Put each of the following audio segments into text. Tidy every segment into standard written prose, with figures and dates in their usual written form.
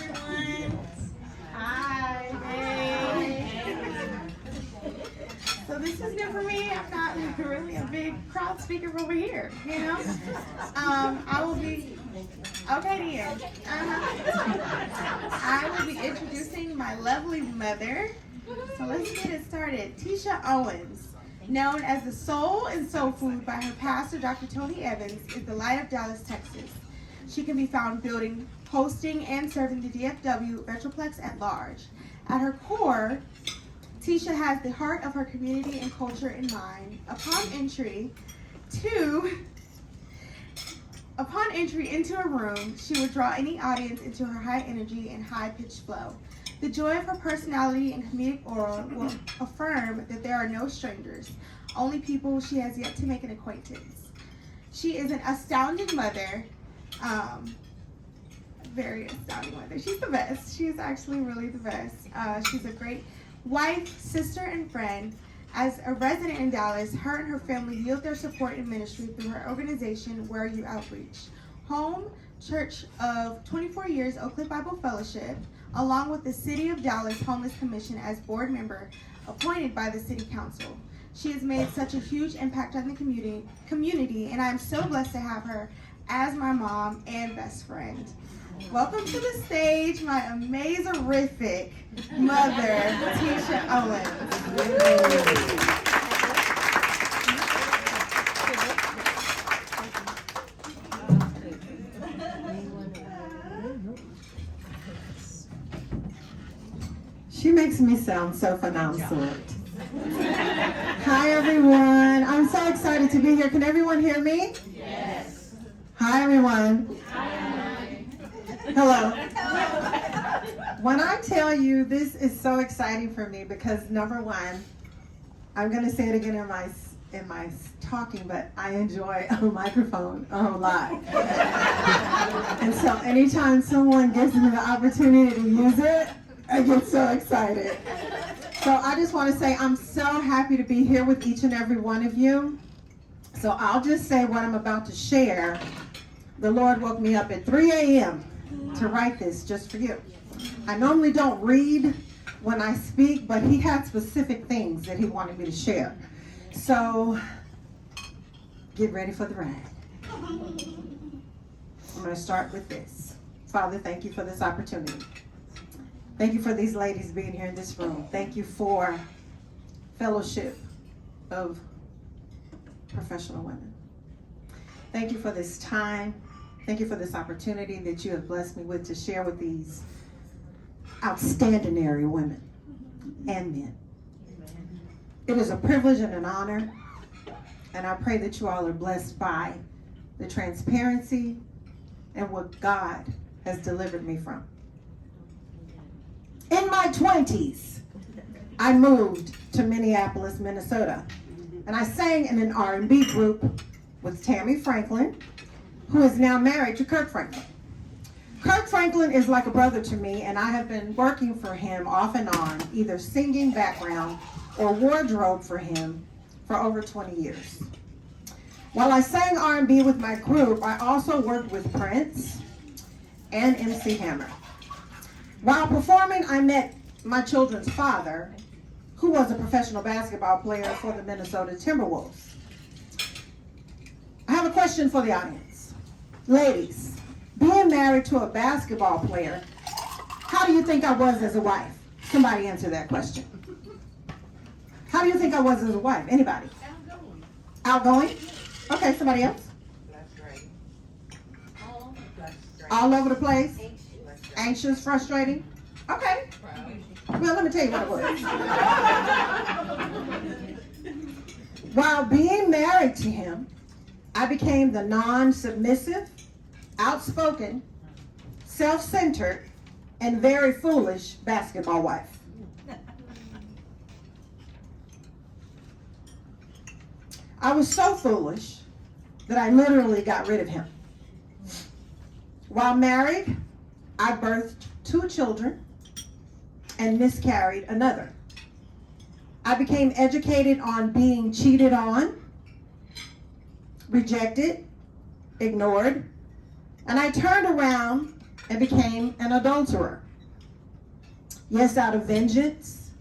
everyone. Hi. Hey. So this is new for me. I'm not really a big crowd speaker over here, you know. I will be okay, dear. I will be introducing my lovely mother. So let's get it started. Letitia Owens, known as the Soul and Soul Food by her pastor, Dr. Tony Evans, is the light of Dallas, Texas. She can be found building, hosting, and serving the DFW Metroplex at large. At her core, Tisha has the heart of her community and culture in mind. Upon entry into a room, she would draw any audience into her high energy and high-pitched flow. The joy of her personality and comedic aura will affirm that there are no strangers, only people she has yet to make an acquaintance. She is an astounding mother, very astounding mother. She's the best. She is actually really the best. She's a great wife, sister, and friend. As a resident in Dallas, her and her family yield their support and ministry through her organization, Where You Outreach, home church of 24 years, Oak Cliff Bible Fellowship, along with the City of Dallas Homeless Commission as board member appointed by the City Council. She has made such a huge impact on the community, and I am so blessed to have her as my mom and best friend. Welcome to the stage, my amazing-rific mother, Letitia Owens. She makes me sound so phenomenal. Hi, everyone. I'm so excited to be here. Can everyone hear me? Yes. Hi, everyone. Hi. Hello. When I tell you this is so exciting for me because number one, I'm going to say it again in my talking, but I enjoy a microphone a whole lot. And so anytime someone gives me the opportunity to use it, I get so excited. So I just want to say I'm so happy to be here with each and every one of you. So I'll just say what I'm about to share. The Lord woke me up at 3 a.m. to write this just for you. I normally don't read when I speak, but he had specific things that he wanted me to share. So get ready for the ride. I'm going to start with this. Father, thank you for this opportunity. Thank you for these ladies being here in this room. Thank you for fellowship of professional women. Thank you for this time. Thank you for this opportunity that you have blessed me with to share with these outstanding women and men. It is a privilege and an honor, and I pray that you all are blessed by the transparency and what God has delivered me from. In my 20s, I moved to Minneapolis, Minnesota, and I sang in an R&B group with Tammy Franklin, who is now married to Kirk Franklin. Kirk Franklin is like a brother to me, and I have been working for him off and on, either singing background or wardrobe for him for over 20 years. While I sang R&B with my group, I also worked with Prince and MC Hammer. While performing, I met my children's father, who was a professional basketball player for the Minnesota Timberwolves. I have a question for the audience. Ladies, being married to a basketball player, how do you think I was as a wife? Somebody answer that question. How do you think I was as a wife? Anybody? Outgoing. Okay, somebody else? All over the place? Anxious, frustrating? Okay. Well, let me tell you what it was. While being married to him, I became the non-submissive, outspoken, self-centered, and very foolish basketball wife. I was so foolish that I literally got rid of him. While married, I birthed 2 children and miscarried another. I became educated on being cheated on, rejected, ignored, and I turned around and became an adulterer. Yes, out of vengeance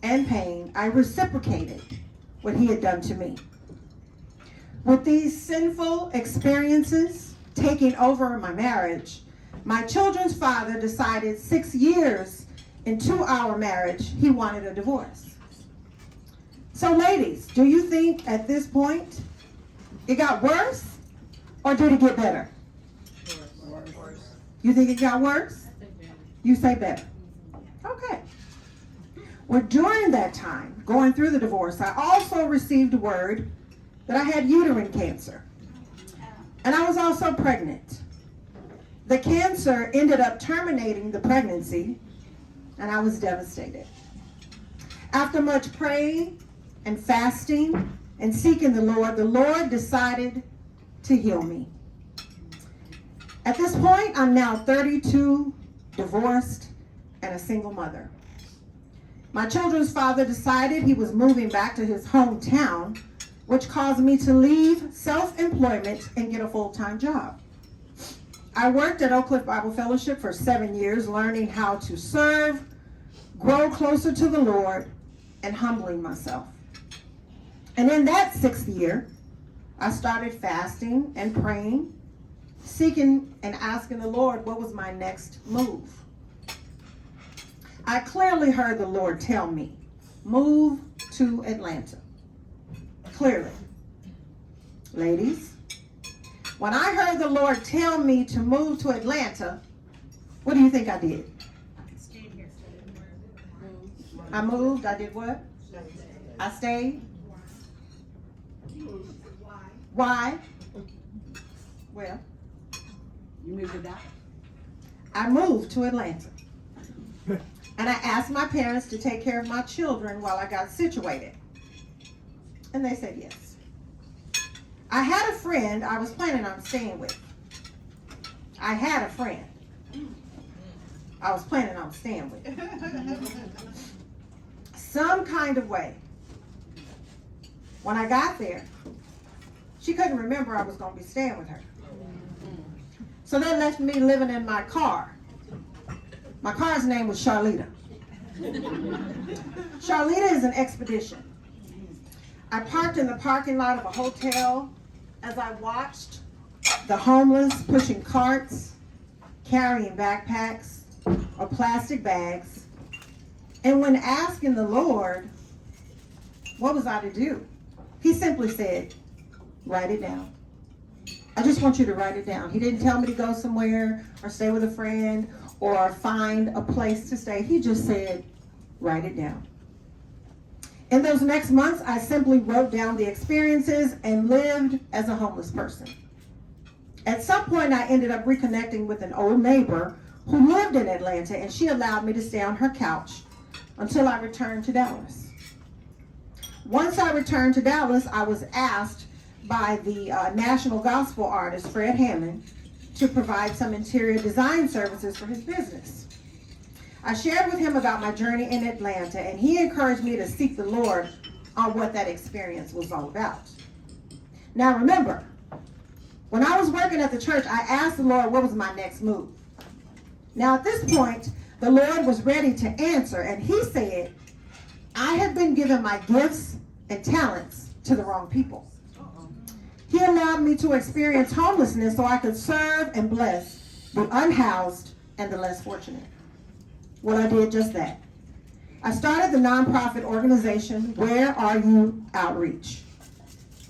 and pain, I reciprocated what he had done to me. With these sinful experiences taking over my marriage, my children's father decided 6 years into our marriage, he wanted a divorce. So ladies, do you think at this point it got worse or did it get better? Worse. You think it got worse? You say better. Okay. Well, during that time, going through the divorce, I also received word that I had uterine cancer. And I was also pregnant. The cancer ended up terminating the pregnancy, and I was devastated. After much praying and fasting and seeking the Lord decided to heal me. At this point, I'm now 32, divorced, and a single mother. My children's father decided he was moving back to his hometown, which caused me to leave self-employment and get a full-time job. I worked at Oak Cliff Bible Fellowship for 7 years, learning how to serve, grow closer to the Lord, and humbling myself. And in that 6th year, I started fasting and praying, seeking and asking the Lord what was my next move. I clearly heard the Lord tell me, move to Atlanta. Clearly. Ladies, when I heard the Lord tell me to move to Atlanta, what do you think I did? I moved. I did what? I stayed. Why? Well, You moved to Dallas? I moved to Atlanta. And I asked my parents to take care of my children while I got situated. And they said yes. I had a friend I was planning on staying with. I had a friend I was planning on staying with. Some kind of way, when I got there, she couldn't remember I was going to be staying with her. So they left me living in my car. My car's name was Charlita. Charlita is an expedition. I parked in the parking lot of a hotel as I watched the homeless pushing carts, carrying backpacks or plastic bags. And when asking the Lord, what was I to do? He simply said, write it down. I just want you to write it down. He didn't tell me to go somewhere or stay with a friend or find a place to stay. He just said, write it down. In those next months, I simply wrote down the experiences and lived as a homeless person. At some point, I ended up reconnecting with an old neighbor who lived in Atlanta, and she allowed me to stay on her couch until I returned to Dallas. Once I returned to Dallas, I was asked by the national gospel artist, Fred Hammond, to provide some interior design services for his business. I shared with him about my journey in Atlanta, and he encouraged me to seek the Lord on what that experience was all about. Now remember, when I was working at the church, I asked the Lord what was my next move. Now at this point, the Lord was ready to answer, and he said, I have been given my gifts and talents to the wrong people. He allowed me to experience homelessness so I could serve and bless the unhoused and the less fortunate. Well, I did just that. I started the nonprofit organization, Where Are You Outreach?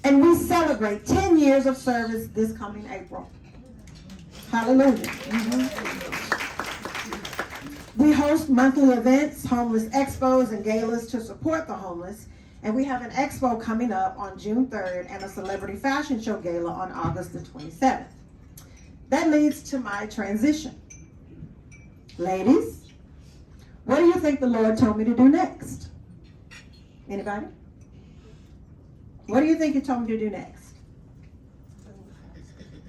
And we celebrate 10 years of service this coming April. Hallelujah. We host monthly events, homeless expos, and galas to support the homeless. And we have an expo coming up on June 3rd and a celebrity fashion show gala on August the 27th. That leads to my transition. Ladies, what do you think the Lord told me to do next? Anybody? What do you think he told me to do next?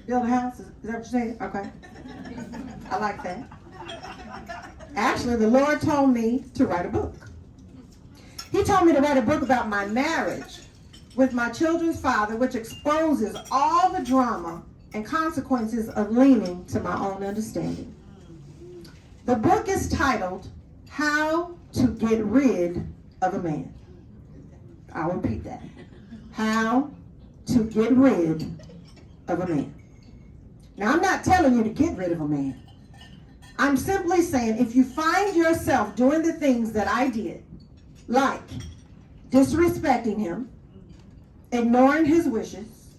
Build a house? Is that what you said? Okay. I like that. Actually, the Lord told me to write a book. He told me to write a book about my marriage with my children's father, which exposes all the drama and consequences of leaning to my own understanding. The book is titled, How to Get Rid of a Man. I'll repeat that. How to Get Rid of a Man. Now, I'm not telling you to get rid of a man. I'm simply saying if you find yourself doing the things that I did, like disrespecting him, ignoring his wishes,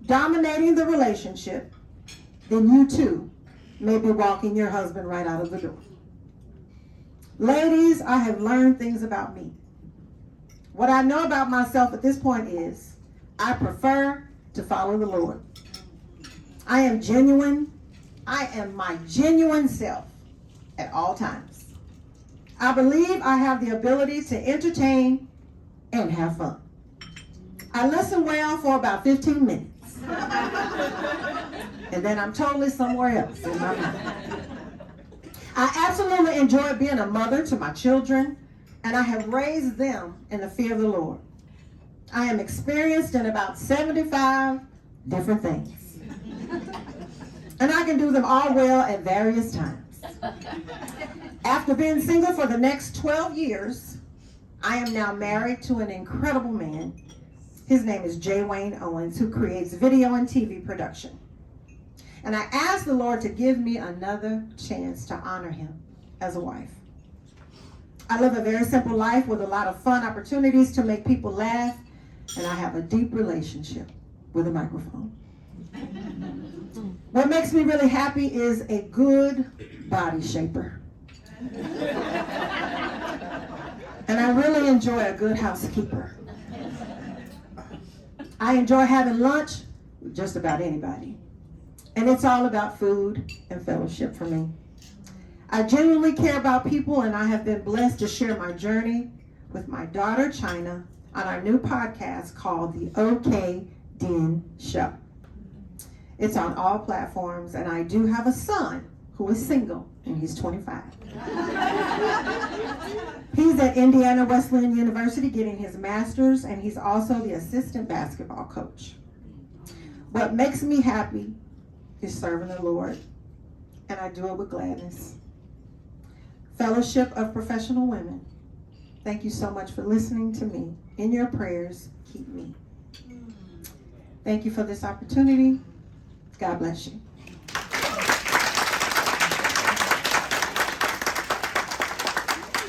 dominating the relationship, then you too may be walking your husband right out of the door. Ladies, I have learned things about me. What I know about myself at this point is I prefer to follow the Lord. I am genuine. I am my genuine self at all times. I believe I have the ability to entertain and have fun. I listen well for about 15 minutes. And then I'm totally somewhere else in my mind. I absolutely enjoy being a mother to my children, and I have raised them in the fear of the Lord. I am experienced in about 75 different things. And I can do them all well at various times. After being single for the next 12 years, I am now married to an incredible man. His name is Owens, who creates video and TV production. And I asked the Lord to give me another chance to honor him as a wife. I live a very simple life with a lot of fun opportunities to make people laugh, and I have a deep relationship with a microphone. What makes me really happy is a good body shaper. And I really enjoy a good housekeeper. I enjoy having lunch with just about anybody. And it's all about food and fellowship for me. I genuinely care about people, and I have been blessed to share my journey with my daughter, China, on our new podcast called The OK Den Show. It's on all platforms, and I do have a son who is single, and he's 25. He's at Indiana Wesleyan University getting his master's, and he's also the assistant basketball coach. What makes me happy is serving the Lord, and I do it with gladness. Fellowship of Professional Women, thank you so much for listening to me. In your prayers, keep me. Thank you for this opportunity. God bless you.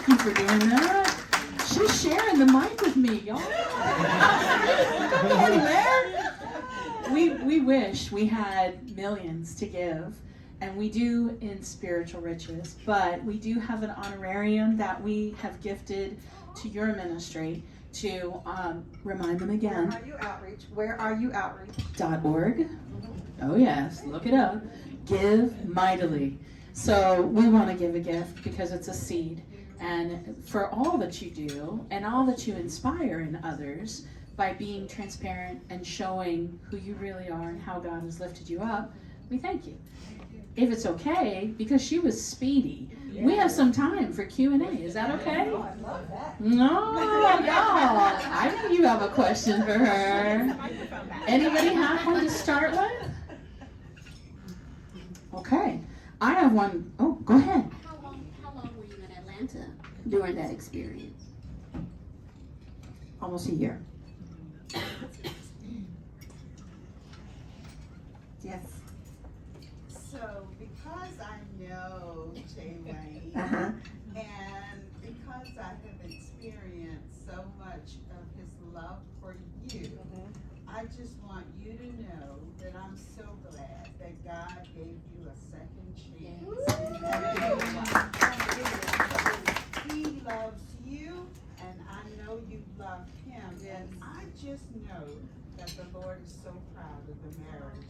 Thank you for doing that. She's sharing the mic with me, y'all. Come on, Claire. We wish we had millions to give, and we do in spiritual riches, but we do have an honorarium that we have gifted to your ministry to remind them again. Where are you outreach? Where are you outreach? .org. Oh yes, look it up. Give mightily. So we want to give a gift because it's a seed. And for all that you do and all that you inspire in others by being transparent and showing who you really are and how God has lifted you up, we thank you. If it's okay, because she was speedy, we have some time for Q&A. Is that okay? Oh, I love that. No, y'all. I know you have a question for her. Anybody have one to start with? Okay. I have one. Oh, go ahead. How long were you in Atlanta during that experience? Almost a year. Yes. So, because I know Jay Wayne, Uh-huh. and because I have experienced so much of his love for you, I just want you to know that I'm so glad that God gave you a second chance. He loves you, and I know you love him, and I just know that the Lord is so proud of the marriage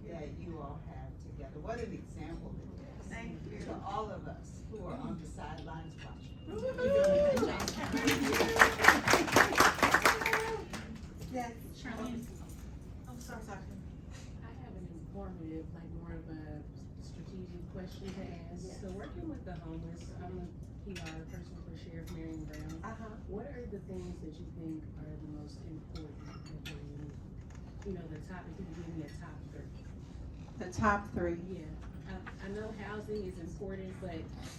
that you all have together. What an example it is. Thank you. To all of us who are on the sidelines watching. Yes. Charlene. I'm so sorry. I have an informative, like more of a strategic question to ask. Yes. So working with the homeless, I'm a PR person for Sheriff Marion Brown. Uh-huh. What are the things that you think are the most important that you know, the top, if you could give me a top three? The top three. Yeah. I know housing is important, but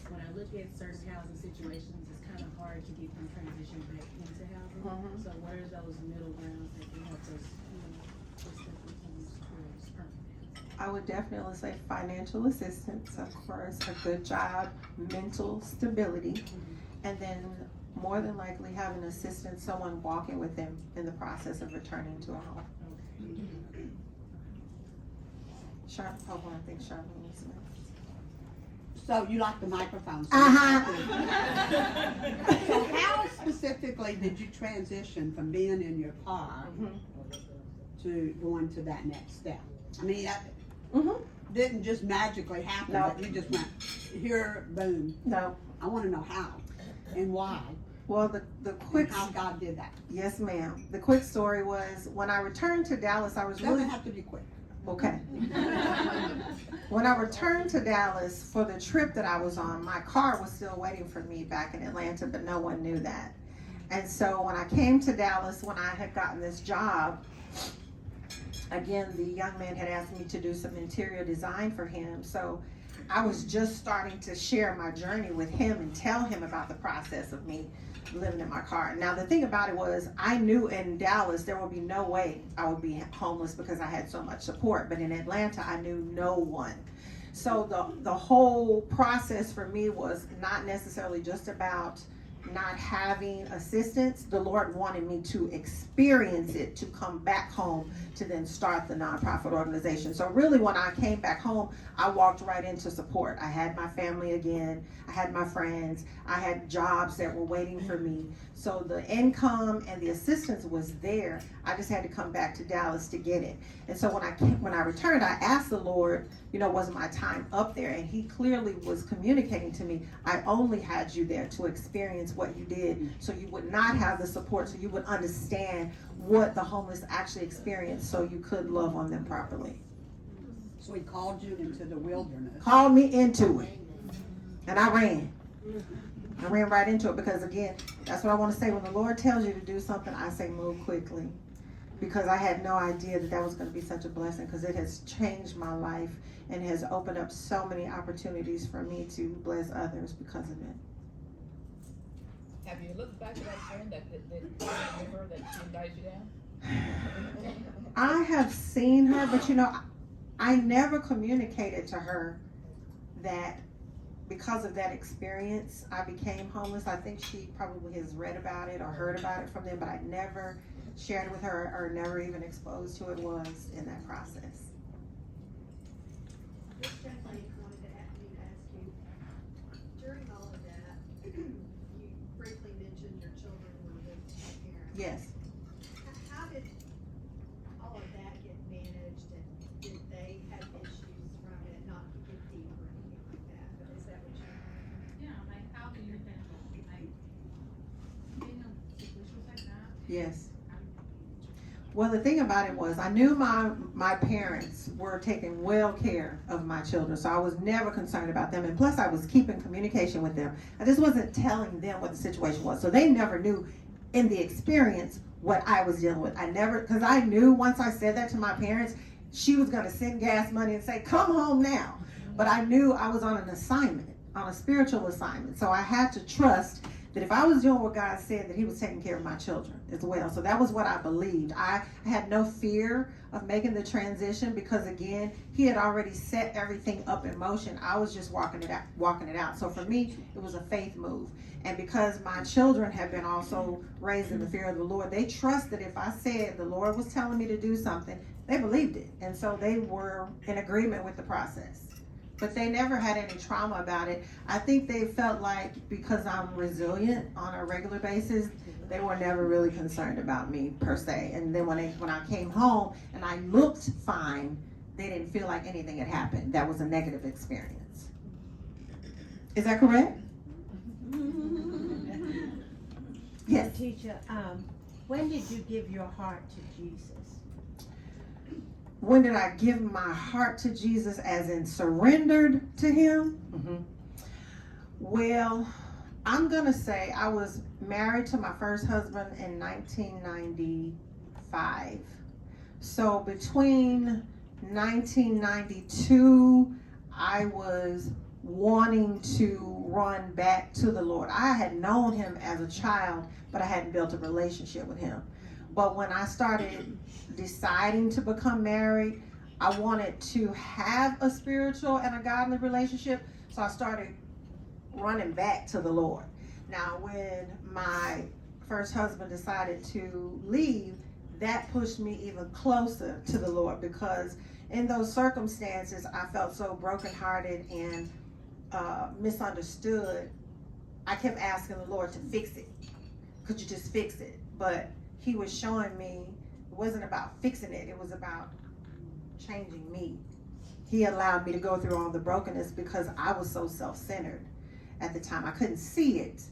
when I look at certain housing situations, it's kind of hard to get them transitioned back into housing. So what are those middle grounds that can help us, get simply homes towards permanent housing? I would definitely say financial assistance, of course, a good job, mental stability, and then more than likely having assistance, someone walking with them in the process of returning to a home. Sharp, I think Charlene was next. So you like the microphone? So So how specifically did you transition from being in your car to going to that next step? I mean, that didn't just magically happen, No. but you just went, here, boom. No, I wanna know how and why, well, the and quick, how God did that. yes ma'am, the quick story was, when I returned to Dallas, I was Doesn't really, have to be quick. okay. When I returned to Dallas for the trip that I was on, my car was still waiting for me back in Atlanta, but no one knew that. And so when I came to Dallas, when I had gotten this job, again, the young man had asked me to do some interior design for him. So I was just starting to share my journey with him and tell him about the process of me living in my car. Now, the thing about it was, I knew in Dallas there would be no way I would be homeless because I had so much support. But in Atlanta, I knew no one. So the whole process for me was not necessarily just about not having assistance. The Lord wanted me to experience it, to come back home, to then start the nonprofit organization. So really, when I came back home, I walked right into support. I had my family again, I had my friends, I had jobs that were waiting for me. So the income and the assistance was there. I just had to come back to Dallas to get it. And so when I returned, I asked the Lord, was my time up there? And he clearly was communicating to me, I only had you there to experience what you did, so you would not have the support, so you would understand what the homeless actually experienced, so you could love on them properly. So he called you into the wilderness. Called me into it, and I ran. I ran right into it because, again, that's what I want to say. When the Lord tells you to do something, I say move quickly, because I had no idea that that was going to be such a blessing, because it has changed my life and has opened up so many opportunities for me to bless others because of it. Have you looked back at that friend that remember that she invited you down? I have seen her, but I never communicated to her that because of that experience, I became homeless. I think she probably has read about it or heard about it from them, but I never shared it with her or never even exposed who it was in that process. Stephanie wanted to ask you, during all of that, you briefly mentioned your children were with their parents. Yes. How did all of that get managed, and did they have issues from it, not to get deep or anything like that, but is that what you? Yeah, like how do you handle, like, being in situations like that? Yes. Well, the thing about it was, I knew my parents were taking well care of my children, so I was never concerned about them. And plus, I was keeping communication with them. I just wasn't telling them what the situation was, so they never knew in the experience what I was dealing with. Because I knew once I said that to my parents, she was going to send gas money and say, "Come home now." But I knew I was on an assignment, on a spiritual assignment, so I had to trust that if I was doing what God said, that he was taking care of my children as well. So that was what I believed. I had no fear of making the transition, because again, he had already set everything up in motion. I was just walking it out. So for me, it was a faith move. And because my children have been also raised in the fear of the Lord, they trusted if I said the Lord was telling me to do something, they believed it. And so they were in agreement with the process. But they never had any trauma about it. I think they felt like because I'm resilient on a regular basis, they were never really concerned about me per se. And then when I came home and I looked fine, they didn't feel like anything had happened. That was a negative experience. Is that correct? Yes. Letitia, when did you give your heart to Jesus? When did I give my heart to Jesus, as in surrendered to him? Well, I'm going to say I was married to my first husband in 1995. So between 1992, I was wanting to run back to the Lord. I had known him as a child, but I hadn't built a relationship with him. But when I started deciding to become married, I wanted to have a spiritual and a godly relationship, so I started running back to the Lord. Now, when my first husband decided to leave, that pushed me even closer to the Lord, because in those circumstances, I felt so brokenhearted and misunderstood. I kept asking the Lord to fix it. Could you just fix it? But he was showing me it wasn't about fixing it. It was about changing me. He allowed me to go through all the brokenness because I was so self-centered at the time. I couldn't see it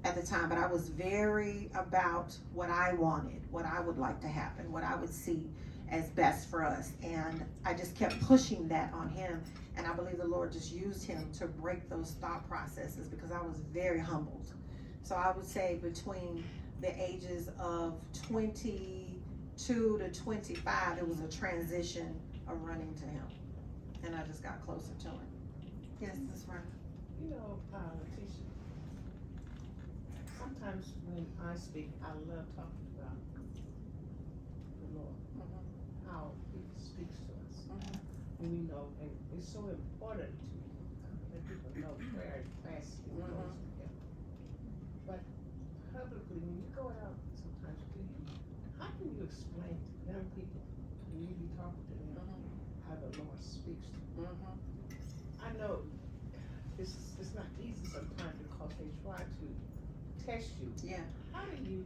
at the time, but I was very about what I wanted, what I would like to happen, what I would see as best for us. And I just kept pushing that on him. And I believe the Lord just used him to break those thought processes, because I was very humbled. So I would say between the ages of 22 to 25, it was a transition of running to him. And I just got closer to him. Yes, that's right. You know, Letitia, sometimes when I speak, I love talking about the Lord, how he speaks to us. And we know, and it's so important to let people know prayer and fasting goes together. But publicly, when you go out sometimes, how can you explain to young people, when you be talking to them, how the Lord speaks to them? I know it's not easy sometimes, because they try to test you. Yeah. How do you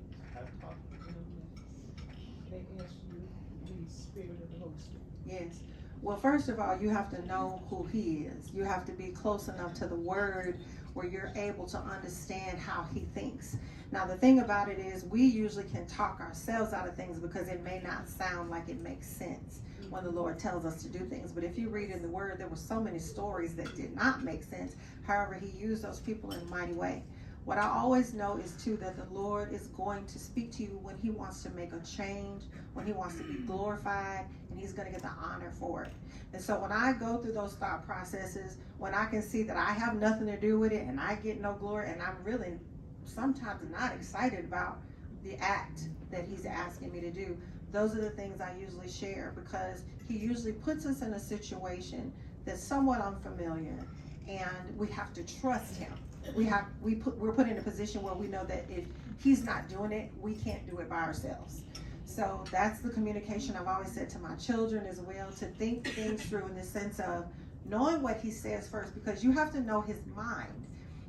talk to them when they ask you the Spirit of the Holy Spirit? Yes. Well, first of all, you have to know who he is. You have to be close enough to the word where you're able to understand how he thinks. Now, the thing about it is, we usually can talk ourselves out of things because it may not sound like it makes sense when the Lord tells us to do things. But if you read in the word, there were so many stories that did not make sense. However, he used those people in a mighty way. What I always know is too, that the Lord is going to speak to you when he wants to make a change, when he wants to be glorified, and he's going to get the honor for it. And so when I go through those thought processes, when I can see that I have nothing to do with it and I get no glory, and I'm really sometimes not excited about the act that he's asking me to do, those are the things I usually share, because he usually puts us in a situation that's somewhat unfamiliar, and we have to trust him. We're put in a position where we know that if he's not doing it, we can't do it by ourselves. So that's the communication I've always said to my children as well, to think things through in the sense of knowing what he says first, because you have to know his mind.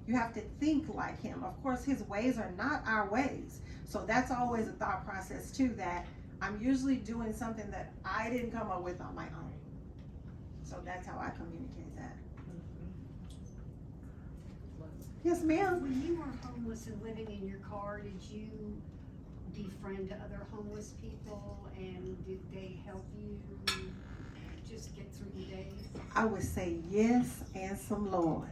You have to think like him. Of course, his ways are not our ways. So that's always a thought process too, that I'm usually doing something that I didn't come up with on my own. So that's how I communicate that. Yes, ma'am. When you were homeless and living in your car, did you befriend other homeless people, and did they help you just get through the days? I would say yes, and some Lord.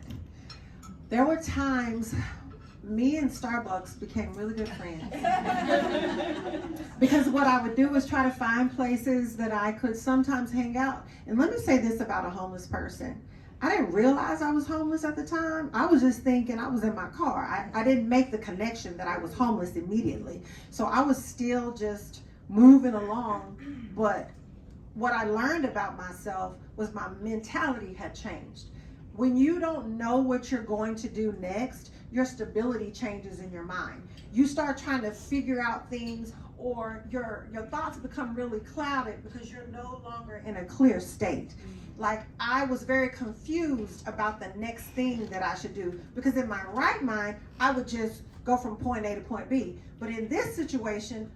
There were times me and Starbucks became really good friends. Because what I would do was try to find places that I could sometimes hang out. And let me say this about a homeless person. I didn't realize I was homeless at the time. I was just thinking I was in my car. I didn't make the connection that I was homeless immediately. So I was still just moving along. But what I learned about myself was my mentality had changed. When you don't know what you're going to do next, your stability changes in your mind. You start trying to figure out things, or your thoughts become really clouded because you're no longer in a clear state. Like, I was very confused about the next thing that I should do, because in my right mind, I would just go from point A to point B. But in this situation,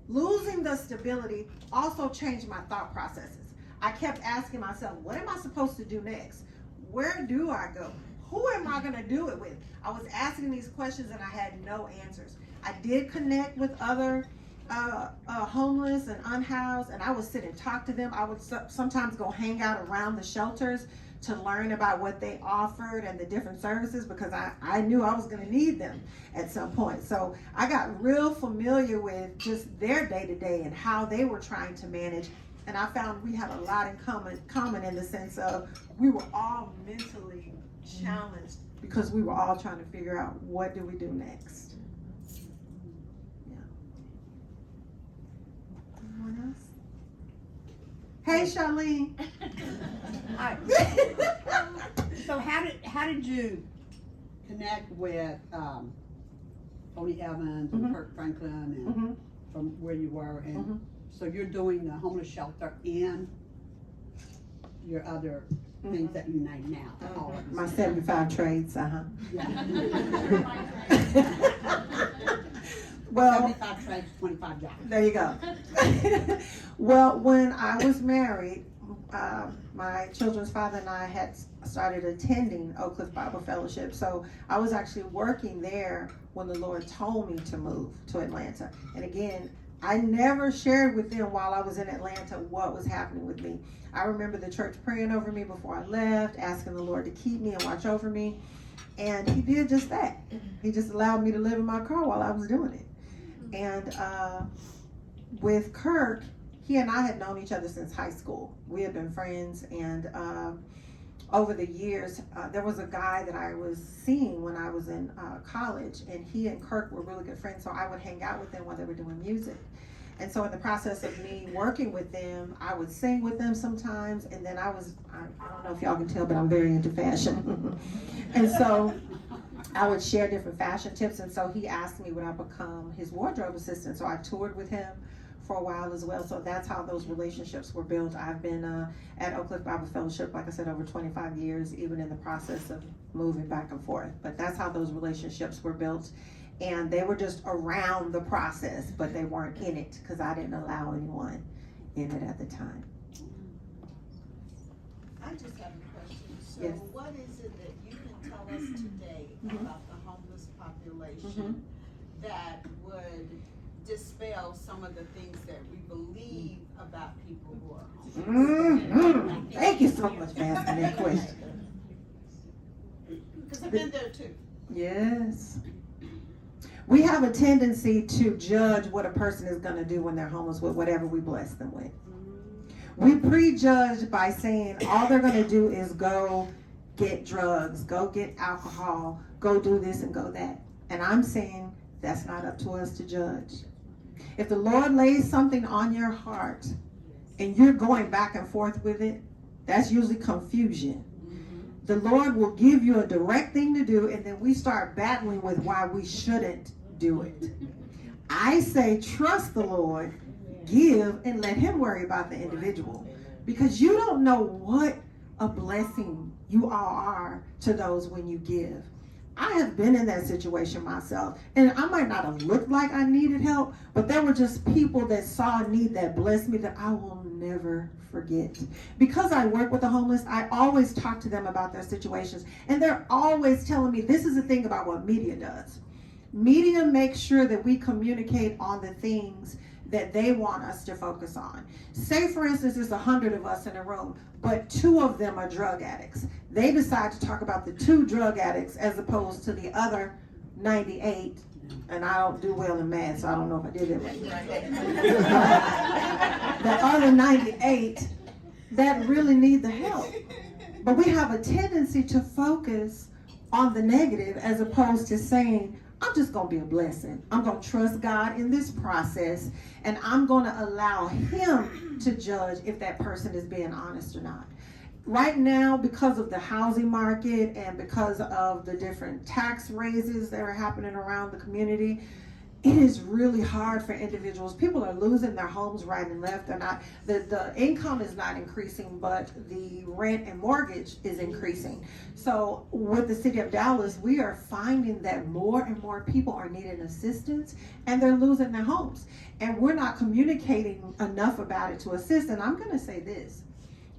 losing the stability also changed my thought processes. I kept asking myself, what am I supposed to do next? Where do I go? Who am I going to do it with? I was asking these questions and I had no answers. I did connect with other homeless and unhoused, and I would sit and talk to them. I would sometimes go hang out around the shelters to learn about what they offered and the different services, because I knew I was going to need them at some point. So I got real familiar with just their day-to-day and how they were trying to manage. And I found we had a lot in common in the sense of we were all mentally challenged because we were all trying to figure out what do we do next. Yeah. Anyone else? Hey, Charlene. Hi. So how did you connect with Tony Evans and Kirk Franklin and from where you were, and so you're doing the homeless shelter and your other things that you name now? All of My them. 75 trades, Yeah. Well, 75 trades, 25 jobs. there you go. Well, when I was married, my children's father and I had started attending Oak Cliff Bible Fellowship. So I was actually working there when the Lord told me to move to Atlanta. And again, I never shared with them while I was in Atlanta what was happening with me. I remember the church praying over me before I left, asking the Lord to keep me and watch over me. And he did just that. He just allowed me to live in my car while I was doing it. And with Kirk, he and I had known each other since high school. We had been friends, and over the years, there was a guy that I was seeing when I was in college, and he and Kirk were really good friends, so I would hang out with them while they were doing music. And so in the process of me working with them, I would sing with them sometimes, and then I don't know if y'all can tell, but I'm very into fashion. And so I would share different fashion tips, and so he asked me would I become his wardrobe assistant. So I toured with him for a while as well. So that's how those relationships were built. I've been at Oak Cliff Bible Fellowship, like I said, over 25 years, even in the process of moving back and forth. But that's how those relationships were built. And they were just around the process, but they weren't in it because I didn't allow anyone in it at the time. I just have a question. So Yes. what is it that you can tell us today about the homeless population that would dispel some of the things that we believe about people who are homeless? Thank you so much for asking that question. Because I've been there too. Yes. We have a tendency to judge what a person is going to do when they're homeless with whatever we bless them with. We prejudge by saying all they're going to do is go get drugs, go get alcohol, go do this and go that. And I'm saying that's not up to us to judge. If the Lord lays something on your heart and you're going back and forth with it, that's usually confusion. The Lord will give you a direct thing to do, and then we start battling with why we shouldn't do it. I say trust the Lord, give, and let him worry about the individual, because you don't know what a blessing you all are to those when you give. I have been in that situation myself, and I might not have looked like I needed help, but there were just people that saw a need that blessed me that I will never forget. Because I work with the homeless, I always talk to them about their situations, and they're always telling me this is the thing about what media does. Media makes sure that we communicate on the things that they want us to focus on. Say, for instance, there's 100 of us in a room, but 2 of them are drug addicts. They decide to talk about the 2 drug addicts as opposed to the other 98. And I don't do well in math, so I don't know if I did it right. The other 98 that really need the help. But we have a tendency to focus on the negative as opposed to saying, I'm just going to be a blessing. I'm going to trust God in this process, and I'm going to allow him to judge if that person is being honest or not. Right now, because of the housing market and because of the different tax raises that are happening around the community, it is really hard for individuals. People are losing their homes right and left. They're not, the income is not increasing, but the rent and mortgage is increasing. So with the city of Dallas, we are finding that more and more people are needing assistance and they're losing their homes. And we're not communicating enough about it to assist. And I'm going to say this.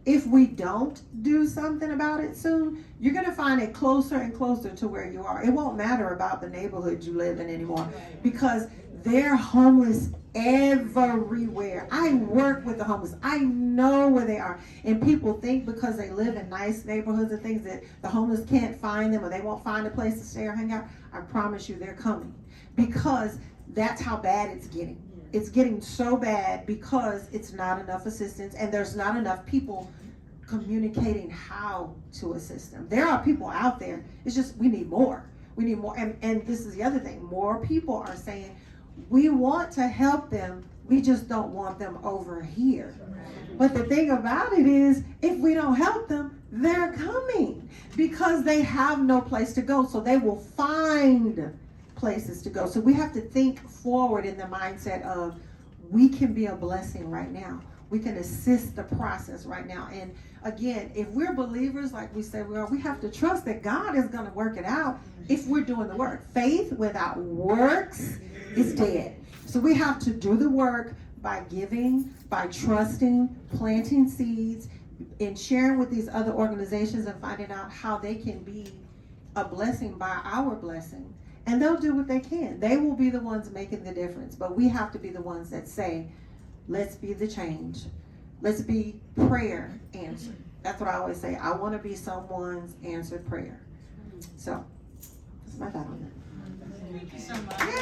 If we don't do something about it soon, you're going to find it closer and closer to where you are. It won't matter about the neighborhood you live in anymore because they're homeless everywhere. I work with the homeless. I know where they are. And people think because they live in nice neighborhoods and things that the homeless can't find them or they won't find a place to stay or hang out. I promise you they're coming because that's how bad it's getting. it's getting so bad because it's not enough assistance and there's not enough people communicating how to assist them. There are people out there, it's just we need more. We need more, and this is the other thing, more people are saying, we want to help them, we just don't want them over here. But the thing about it is, if we don't help them, they're coming because they have no place to go, so they will find places to go. So we have to think forward in the mindset of, we can be a blessing right now. We can assist the process right now. And again, if we're believers, like we said we are, we have to trust that God is going to work it out if we're doing the work. Faith without works is dead. So we have to do the work by giving, by trusting, planting seeds, and sharing with these other organizations and finding out how they can be a blessing by our blessing. And they'll do what they can. They will be the ones making the difference. But we have to be the ones that say, let's be the change. Let's be prayer answered. That's what I always say. I want to be someone's answered prayer. So, that's my thought on that. Thank you so much.